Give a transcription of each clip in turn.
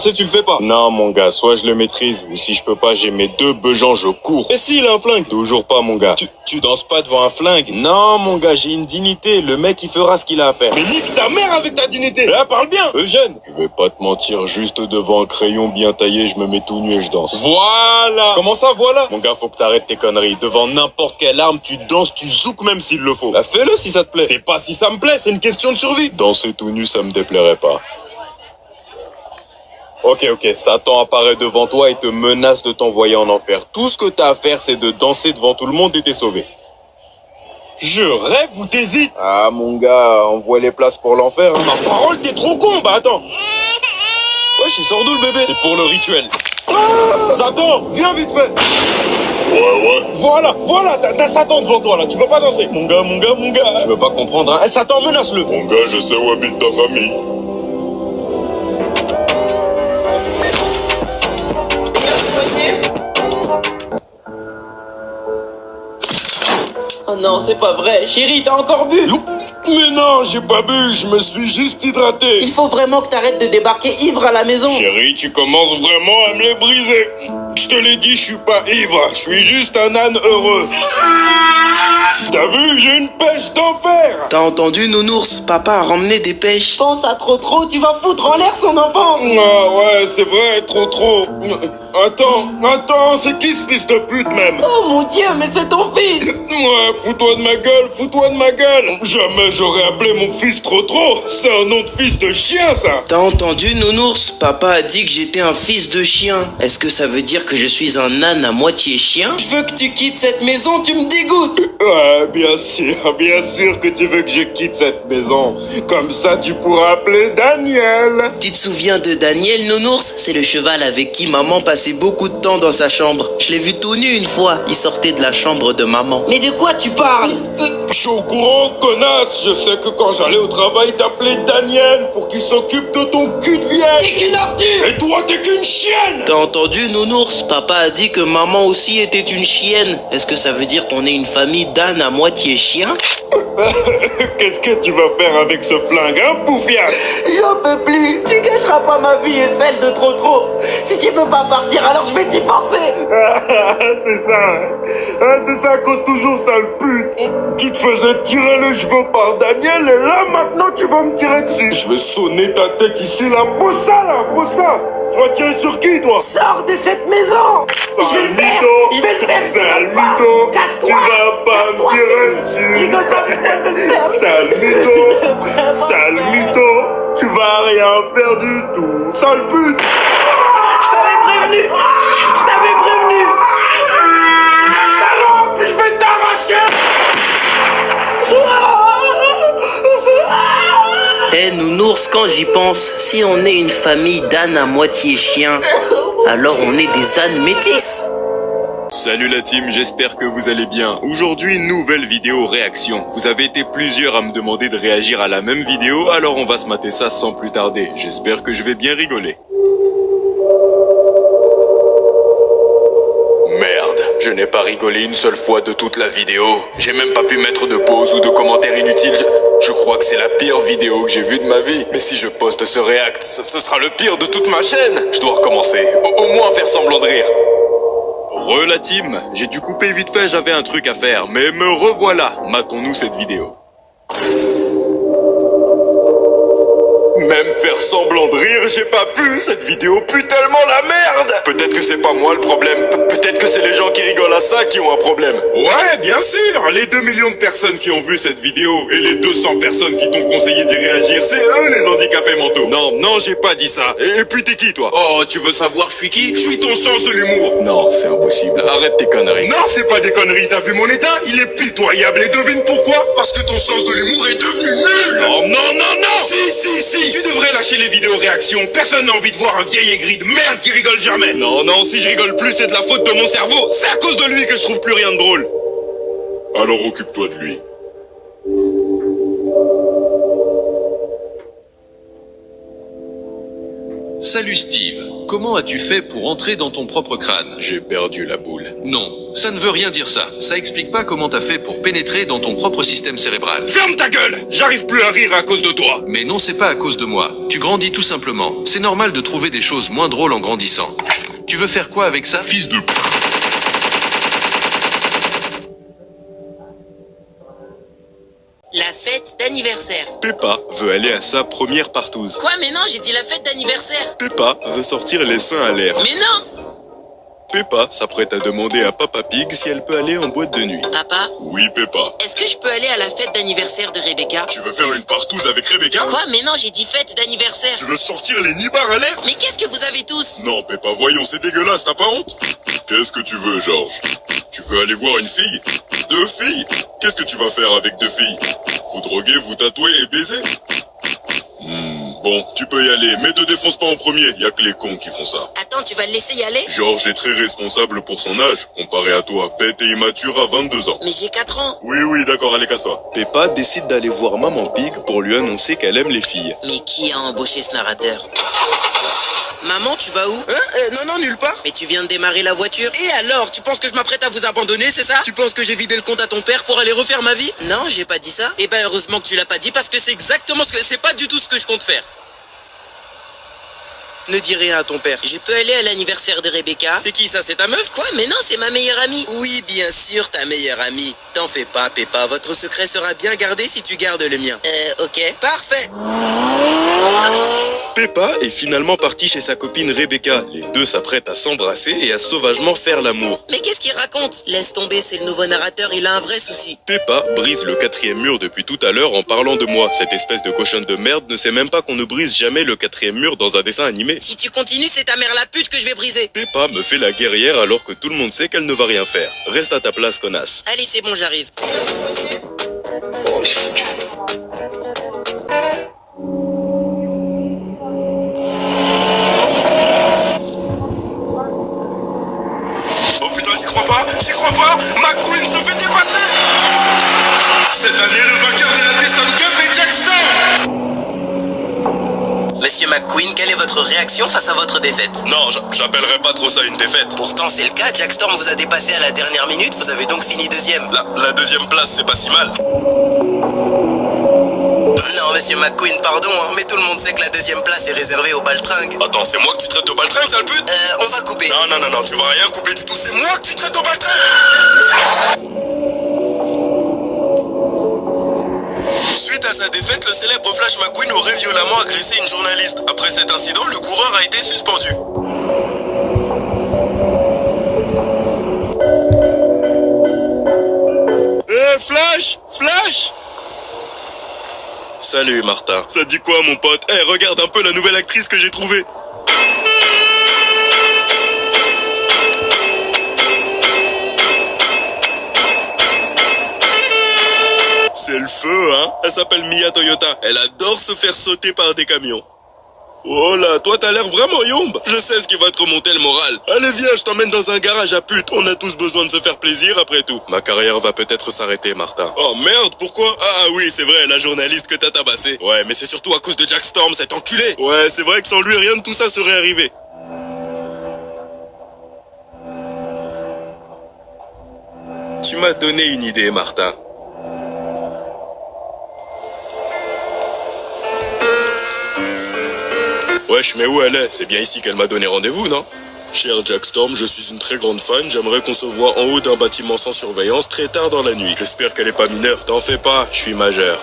Si tu le fais pas. Non, mon gars, soit je le maîtrise, ou si je peux pas, j'ai mes 2 beugents, je cours. Et s'il a un flingue? Toujours pas, mon gars. Tu danses pas devant un flingue? Non, mon gars, j'ai une dignité. Le mec, il fera ce qu'il a à faire. Mais nique ta mère avec ta dignité. Là, parle bien. Eugène. Je vais pas te mentir, juste devant un crayon bien taillé, je me mets tout nu et je danse. Voilà. Comment ça, voilà? Mon gars, faut que t'arrêtes tes conneries. Devant n'importe quelle arme, tu danses, tu zoukes même s'il le faut. Bah fais-le si ça te plaît. C'est pas si ça me plaît, c'est une question de survie. Danser tout nu, ça me déplairait pas. Ok, Satan apparaît devant toi et te menace de t'envoyer en enfer. Tout ce que t'as à faire, c'est de danser devant tout le monde et t'es sauvé. Je rêve ou t'hésites? Ah, mon gars, envoie les places pour l'enfer. Hein. Ma parole, t'es trop con. Bah attends. Wesh, il sort d'où le bébé? C'est pour le rituel. Ah, Satan, viens vite fait. Ouais. Voilà, t'as Satan devant toi là, tu veux pas danser? Mon gars. Tu veux pas comprendre, hein? Eh, Satan, menace-le. Mon gars, je sais où habite ta famille. Oh non, c'est pas vrai. Chérie, t'as encore bu? Mais non, j'ai pas bu, je me suis juste hydraté. Il faut vraiment que t'arrêtes de débarquer ivre à la maison. Chérie, tu commences vraiment à me les briser. Je te l'ai dit, je suis pas ivre, je suis juste un âne heureux. T'as vu, j'ai une pêche d'enfer. T'as entendu, Nounours? Papa a ramené des pêches. Pense à trop, tu vas foutre en l'air son enfance. Ah ouais, c'est vrai, trop. Attends, c'est qui ce fils de pute même? Oh mon Dieu, mais c'est ton fils. Ouais, fous-toi de ma gueule. Jamais j'aurais appelé mon fils trop. C'est un nom de fils de chien, ça. T'as entendu, Nounours? Papa a dit que j'étais un fils de chien. Est-ce que ça veut dire que je suis un âne à moitié chien? Je veux que tu quittes cette maison, tu me dégoûtes. Ouais, bien sûr que tu veux que je quitte cette maison. Comme ça, tu pourras appeler Daniel. Tu te souviens de Daniel, Nounours? C'est le cheval avec qui maman passait beaucoup de temps dans sa chambre. Je l'ai vu tout nu une fois. Il sortait de la chambre de maman. Mais de quoi tu parles? Je suis au courant, connasse. Je sais que quand j'allais au travail, t'appelais Daniel pour qu'il s'occupe de ton cul de vieille. T'es qu'une ordure. Et toi, t'es qu'une chienne. T'as entendu, Nounours? Papa a dit que maman aussi était une chienne. Est-ce que ça veut dire qu'on est une famille d'ânes à moitié chien? Qu'est-ce que tu vas faire avec ce flingue, hein, Poufias? J'en peux plus. Tu gâcheras pas ma vie et celle de trop. Si tu veux pas partir, alors je vais t'y forcer. C'est ça, hein. Ah, c'est ça, cause toujours, sale pute. Tu te faisais tirer les cheveux par Daniel et là, maintenant, tu vas me tirer dessus. Je vais sonner ta tête ici, là. Bossa. Tu vas tirer sur qui, toi? Sors de cette maison. Je vais le faire. Sale mytho. Casse-toi. Tu vas pas me tirer dessus. Rigole pas, mais moi, je vais le faire. Sale mytho. Tu vas rien faire du tout. Sale pute. Je t'avais prévenu. Salope, je vais t'arracher. Eh, Nounours, quand j'y pense, si on est une famille d'ânes à moitié chien, alors on est des ânes métis. Salut la team, j'espère que vous allez bien. Aujourd'hui, nouvelle vidéo réaction. Vous avez été plusieurs à me demander de réagir à la même vidéo, alors on va se mater ça sans plus tarder. J'espère que je vais bien rigoler. Merde, je n'ai pas rigolé une seule fois de toute la vidéo. J'ai même pas pu mettre de pause ou de commentaires inutiles. Je crois que c'est la pire vidéo que j'ai vue de ma vie. Mais si je poste ce react, ce sera le pire de toute ma chaîne. Je dois recommencer, au moins faire semblant de rire. La team, j'ai dû couper vite fait, j'avais un truc à faire, mais me revoilà, matons-nous cette vidéo. Même faire semblant de rire, j'ai pas pu, cette vidéo pue tellement la merde. Peut-être que c'est pas moi le problème, peut-être que c'est les gens qui rigolent à ça qui ont un problème. Ouais, bien sûr, les 2 millions de personnes qui ont vu cette vidéo et les 200 personnes qui t'ont conseillé d'y réagir, c'est eux les handicapés mentaux. Non, j'ai pas dit ça. Et puis t'es qui toi? Oh, tu veux savoir je suis qui? Je suis ton sens de l'humour. Non, c'est impossible, arrête tes conneries. Non, c'est pas des conneries, t'as vu mon état? Il est pitoyable et devine pourquoi? Parce que ton sens de l'humour est devenu nul. Non. Si, tu devrais lâcher les vidéos réactions. Personne n'a envie de voir un vieil aigri de merde qui rigole jamais. Non, si je rigole plus, c'est de la faute de mon cerveau. C'est à cause de lui que je trouve plus rien de drôle. Alors occupe-toi de lui. Salut Steve, comment as-tu fait pour entrer dans ton propre crâne? J'ai perdu la boule. Non, ça ne veut rien dire ça. Ça explique pas comment t'as fait pour pénétrer dans ton propre système cérébral. Ferme ta gueule! J'arrive plus à rire à cause de toi. Mais non, c'est pas à cause de moi. Tu grandis tout simplement. C'est normal de trouver des choses moins drôles en grandissant. Tu veux faire quoi avec ça? Fils de... La fête d'anniversaire. Peppa veut aller à sa première partouze. Quoi? Mais non, j'ai dit la fête d'anniversaire. Peppa veut sortir les seins à l'air. Mais non! Peppa s'apprête à demander à Papa Pig si elle peut aller en boîte de nuit. Papa, Oui, Peppa. est-ce que je peux aller à la fête d'anniversaire de Rebecca? Tu veux faire une partouze avec Rebecca? Quoi? Mais non, j'ai dit fête d'anniversaire. Tu veux sortir les nibards à l'air? Mais qu'est-ce que vous avez tous? Non, Peppa, voyons, c'est dégueulasse, t'as pas honte? Qu'est-ce que tu veux, Georges? Tu veux aller voir une fille? 2 filles? Qu'est-ce que tu vas faire avec 2 filles? Vous droguer, vous tatouer et baiser? Bon, tu peux y aller, mais te défonce pas en premier, y a que les cons qui font ça. Attends, tu vas le laisser y aller? Georges est très responsable pour son âge, comparé à toi, bête et immature à 22 ans. Mais j'ai 4 ans. Oui, d'accord, allez, casse-toi. Peppa décide d'aller voir Maman Pig pour lui annoncer qu'elle aime les filles. Mais qui a embauché ce narrateur? Maman, tu vas où? Non, nulle part. Mais tu viens de démarrer la voiture. Et alors, tu penses que je m'apprête à vous abandonner, c'est ça? Tu penses que j'ai vidé le compte à ton père pour aller refaire ma vie? Non, j'ai pas dit ça. Eh ben, heureusement que tu l'as pas dit, parce que c'est exactement c'est pas du tout ce que je compte faire. Ne dis rien à ton père. Je peux aller à l'anniversaire de Rebecca? C'est qui ça? C'est ta meuf? Quoi? Mais non, c'est ma meilleure amie. Oui, bien sûr, ta meilleure amie. T'en fais pas, Peppa, votre secret sera bien gardé si tu gardes le mien. Ok. Parfait. Peppa est finalement partie chez sa copine Rebecca. Les deux s'apprêtent à s'embrasser et à sauvagement faire l'amour. Mais qu'est-ce qu'il raconte? Laisse tomber, c'est le nouveau narrateur, il a un vrai souci. Peppa brise le 4e mur depuis tout à l'heure en parlant de moi. Cette espèce de cochonne de merde ne sait même pas qu'on ne brise jamais le 4e mur dans un dessin animé. Si tu continues, c'est ta mère la pute que je vais briser. Peppa me fait la guerrière alors que tout le monde sait qu'elle ne va rien faire. Reste à ta place, connasse. Allez, c'est bon, j'arrive. Oh, c'est foutu. Oh putain, j'y crois pas! McQueen se fait dépasser! Cette année, le vainqueur de la Piston Cup est Jack Storm! Monsieur McQueen, quelle est votre réaction face à votre défaite? Non, j'appellerais pas trop ça une défaite. Pourtant, c'est le cas, Jack Storm vous a dépassé à la dernière minute, vous avez donc fini 2e. La 2e place, c'est pas si mal. Non, monsieur McQueen, pardon, hein, mais tout le monde sait que la 2e place est réservée aux baltringues. Attends, c'est moi que tu traites de baltringue, sale pute? On va couper. Non, tu vas rien couper du tout, c'est moi que tu traites de baltringue! Suite à sa défaite, le célèbre Flash McQueen aurait violemment agressé une journaliste. Après cet incident, le coureur a été suspendu. Flash! Salut Martin. Ça dit quoi mon pote? Regarde un peu la nouvelle actrice que j'ai trouvée. C'est le feu, hein? Elle s'appelle Mia Toyota. Elle adore se faire sauter par des camions. Oh là, toi t'as l'air vraiment yombe. Je sais ce qui va te remonter le moral. Allez viens, je t'emmène dans un garage à pute. On a tous besoin de se faire plaisir après tout. Ma carrière va peut-être s'arrêter, Martin. Oh merde, pourquoi? Ah oui, c'est vrai, la journaliste que t'as tabassée. Ouais, mais c'est surtout à cause de Jack Storm, cet enculé. Ouais, c'est vrai que sans lui, rien de tout ça serait arrivé. Tu m'as donné une idée, Martin. Wesh, mais où elle est? C'est bien ici qu'elle m'a donné rendez-vous, non? Cher Jack Storm, je suis une très grande fan. J'aimerais qu'on se voit en haut d'un bâtiment sans surveillance très tard dans la nuit. J'espère qu'elle est pas mineure. T'en fais pas, je suis majeur.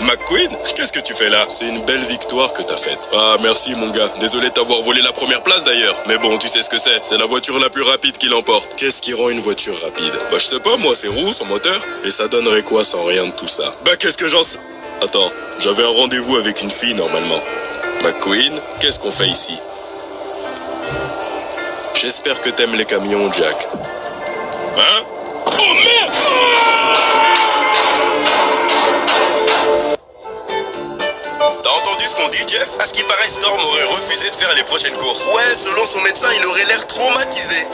McQueen, qu'est-ce que tu fais là? C'est une belle victoire que t'as faite. Ah, merci mon gars. Désolé de t'avoir volé la première place d'ailleurs. Mais bon, tu sais ce que c'est. C'est la voiture la plus rapide qui l'emporte. Qu'est-ce qui rend une voiture rapide? Bah je sais pas, moi, ses roues, son moteur. Et ça donnerait quoi sans rien de tout ça? Bah qu'est-ce que j'en sais? Attends, j'avais un rendez-vous avec une fille normalement. McQueen, qu'est-ce qu'on fait ici? J'espère que t'aimes les camions, Jack. Hein? Oh merde! T'as entendu ce qu'on dit, Jeff? À ce qui paraît, Storm aurait refusé de faire les prochaines courses. Ouais, selon son médecin, il aurait l'air traumatisé.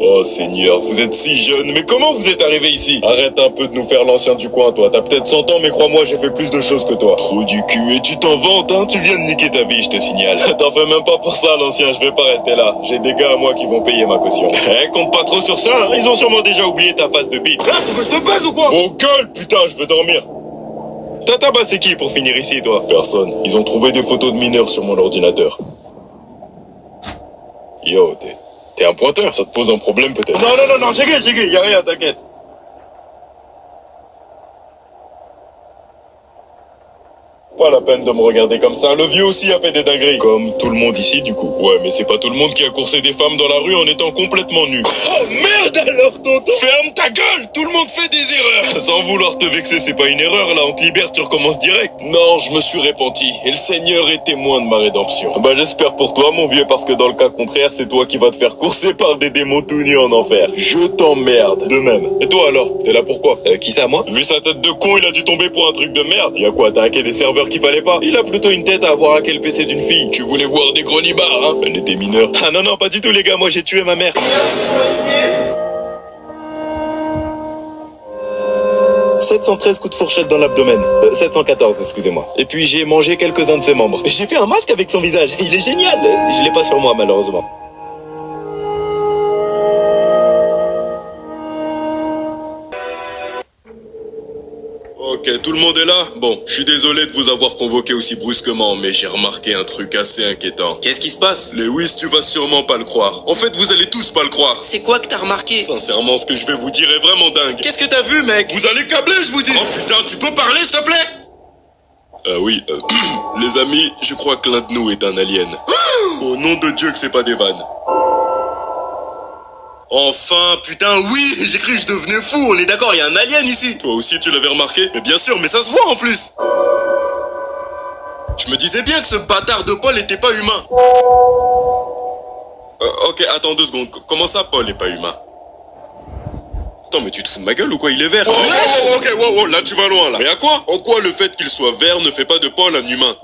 Oh Seigneur, vous êtes si jeune, mais comment vous êtes arrivé ici? Arrête un peu de nous faire l'ancien du coin, toi. T'as peut-être 100 ans, mais crois-moi, j'ai fait plus de choses que toi. Trou du cul, et tu t'en vantes, hein? Tu viens de niquer ta vie, je te signale. T'en fais même pas pour ça, l'ancien, je vais pas rester là. J'ai des gars à moi qui vont payer ma caution. Compte pas trop sur ça, hein? Ils ont sûrement déjà oublié ta face de bite. Ah, tu veux que je te baise ou quoi? Vos gueules, putain, je veux dormir. T'as tabassé qui pour finir ici, toi? Personne. Ils ont trouvé des photos de mineurs sur mon ordinateur. Yo, t'es un pointeur, ça te pose un problème peut-être? Non, j'ai gay, y'a rien, t'inquiète. Pas la peine de me regarder comme ça, le vieux aussi a fait des dingueries. Comme tout le monde ici, du coup. Ouais, mais c'est pas tout le monde qui a coursé des femmes dans la rue en étant complètement nu. Oh merde alors, tonton! Ferme ta gueule! Tout le monde fait des erreurs! Sans vouloir te vexer, c'est pas une erreur, là, on te libère, tu recommences direct. Non, je me suis repenti, et le Seigneur est témoin de ma rédemption. Bah j'espère pour toi, mon vieux, parce que dans le cas contraire, c'est toi qui vas te faire courser par des démons tout nus en enfer. Je t'emmerde. De même. Et toi alors? T'es là pourquoi? Qui ça, moi? Vu sa tête de con, il a dû tomber pour un truc de merde. Y'a quoi, t'as hacké des serveurs qu'il fallait pas? Il a plutôt une tête à avoir hacké le PC d'une fille. Tu voulais voir des grenibards, hein? Elle était mineure. Ah non, pas du tout, les gars, moi j'ai tué ma mère. 713 coups de fourchette dans l'abdomen. 714, excusez-moi. Et puis j'ai mangé quelques-uns de ses membres. J'ai fait un masque avec son visage. Il est génial. Je l'ai pas sur moi, malheureusement. Ok, tout le monde est là? Bon, je suis désolé de vous avoir convoqué aussi brusquement, mais j'ai remarqué un truc assez inquiétant. Qu'est-ce qui se passe? Lewis, tu vas sûrement pas le croire. En fait, vous allez tous pas le croire. C'est quoi que t'as remarqué? Sincèrement, ce que je vais vous dire est vraiment dingue. Qu'est-ce que t'as vu, mec? Vous allez câbler, je vous dis. Oh putain, tu peux parler, s'il te plaît? Oui, les amis, je crois que l'un de nous est un alien. Au nom de Dieu que c'est pas des vannes. Enfin, putain, oui, j'ai cru que je devenais fou, on est d'accord, il y a un alien ici. Toi aussi, tu l'avais remarqué? Mais bien sûr, mais ça se voit en plus. Je me disais bien que ce bâtard de Paul était pas humain. Ok, attends 2 secondes. Comment ça, Paul est pas humain? Attends, mais tu te fous de ma gueule ou quoi? Il est vert. Ok, là tu vas loin là. Mais à quoi? En quoi le fait qu'il soit vert ne fait pas de Paul un humain?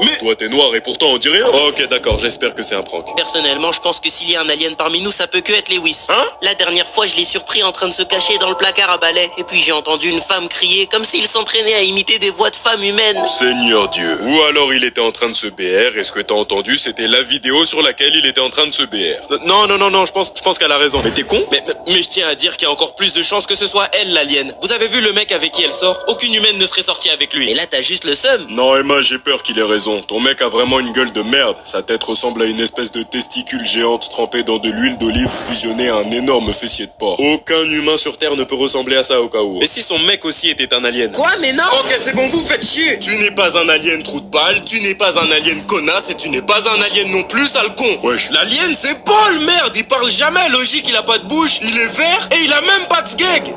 Mais toi t'es noir et pourtant on dit rien. Ok, d'accord, j'espère que c'est un prank. Personnellement, je pense que s'il y a un alien parmi nous, ça peut que être Lewis. Hein? La dernière fois, je l'ai surpris en train de se cacher dans le placard à balai. Et puis j'ai entendu une femme crier comme s'il s'entraînait à imiter des voix de femmes humaines. Seigneur Dieu. Ou alors il était en train de se BR et ce que t'as entendu c'était la vidéo sur laquelle il était en train de se BR. Non, je pense qu'elle a raison. Mais t'es con? Mais je tiens à dire qu'il y a encore plus de chances que ce soit elle, l'alien. Vous avez vu le mec avec qui elle sort? Aucune humaine ne serait sortie avec lui. Et là, t'as juste le seum. Non Emma, j'ai peur qu'il ait raison. Ton mec a vraiment une gueule de merde. Sa tête ressemble à une espèce de testicule géante trempée dans de l'huile d'olive fusionnée à un énorme fessier de porc. Aucun humain sur Terre ne peut ressembler à ça au cas où. Et si son mec aussi était un alien? Quoi? Mais non! Ok, c'est bon, vous faites chier. Tu n'es pas un alien trou de balle, tu n'es pas un alien connasse et tu n'es pas un alien non plus, sale con. Wesh. L'alien, c'est Paul, merde, il parle jamais, logique, il a pas de bouche, il est vert et il a même pas de sgeg.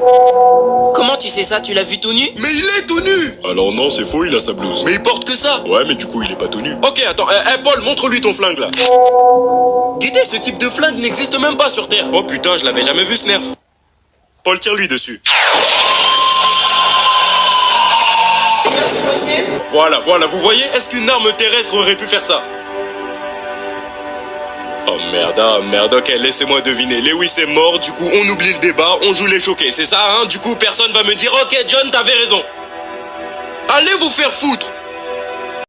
Comment tu sais ça? Tu l'as vu tout nu? Mais il est tout nu. Alors non, c'est faux, il a sa blouse. Mais il porte que ça. Ouais, mais du coup, il est pas tout nu. Ok, attends, Paul, montre-lui ton flingue là. Guettez, ce type de flingue n'existe même pas sur Terre. Oh putain, je l'avais jamais vu ce nerf. Paul, tire-lui dessus. Voilà, vous voyez? Est-ce qu'une arme terrestre aurait pu faire ça? Oh merde, ok, laissez-moi deviner. Lewis est mort, du coup, On oublie le débat, on joue les choqués, c'est ça, hein? Du coup, personne va me dire, ok, John, t'avais raison. Allez vous faire foutre.